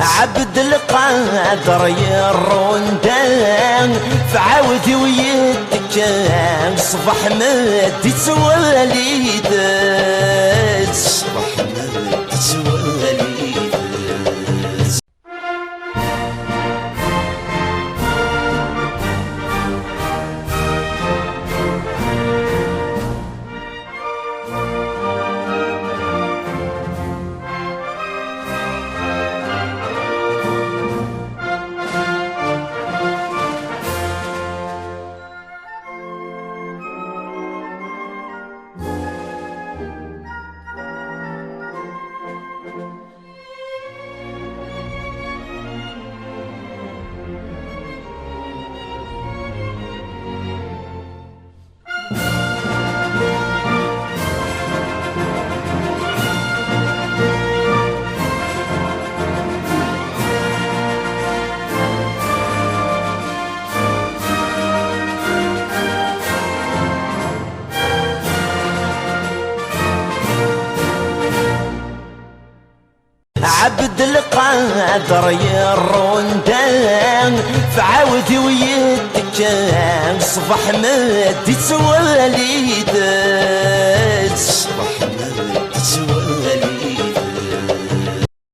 عبد القادر يروندان فعاودي ويدك صبح ما تسوالي داس صبح ما تسوالي داس. عبد القادر يروندان فعاودي ويدك صبح ما تسوالي داس صبح